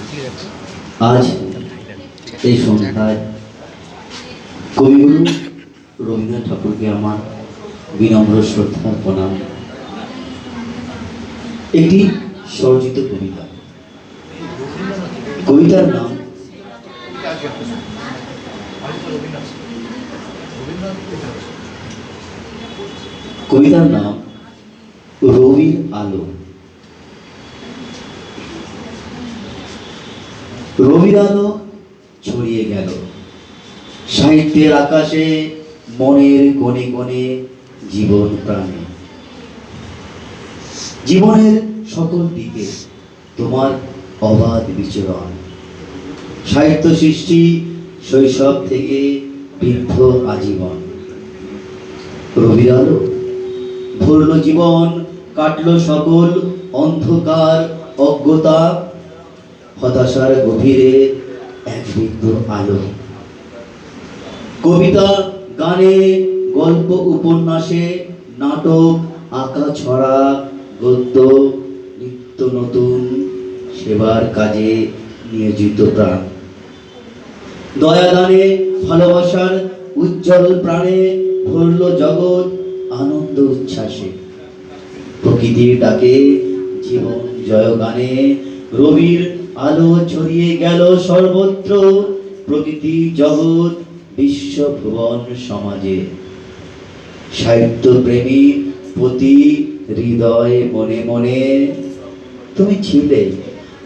আজ এই সন্ধ্যায় কবিগুরু রবীন্দ্রনাথ ঠাকুরকে আমার বিনম্র শ্রদ্ধা প্রণাম। একটি স্বরচিত কবিতা, কবিতার নাম রবির আলো। রবির আলো ছড়িয়ে গেল সাহিত্যের আকাশে, মনের কোণে কোণে, জীবন প্রাণে। জীবনের সকল দিকে তোমার অবাধ বিচরণ, সাহিত্য সৃষ্টি শৈশব থেকে বৃদ্ধ আজীবন। রবির আলো ভরল জীবন, কাটলো সকল অন্ধকার অজ্ঞতা, হতাশার গভীরে এক বিন্দু আলো। কবিতা, গানে, গল্প, উপন্যাসে, নাটক, আঁকা, ছড়া, গদ্য, নিত্য নতুন সেবার কাজে নিয়োজিত প্রাণ। দয়াদানে, ভালোবাসার উজ্জ্বল প্রাণে ভরল জগৎ আনন্দ উচ্ছ্বাসে। প্রকৃতির ডাকে জীবন জয় গানে রবির আলো ছড়িয়ে গেল সর্বত্র, প্রকৃতি জগৎ বিশ্ব ভুবন সমাজে। সাহিত্য প্রেমী প্রতি হৃদয় মনে মনে তুমি ছিলে,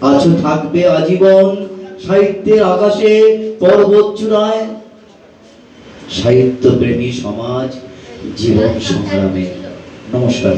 আছো, থাকবে আজীবন সাহিত্যের আকাশে, পর্বত চূড়ায়। সাহিত্য প্রেমী সমাজ জীবন সংগ্রামে। নমস্কার।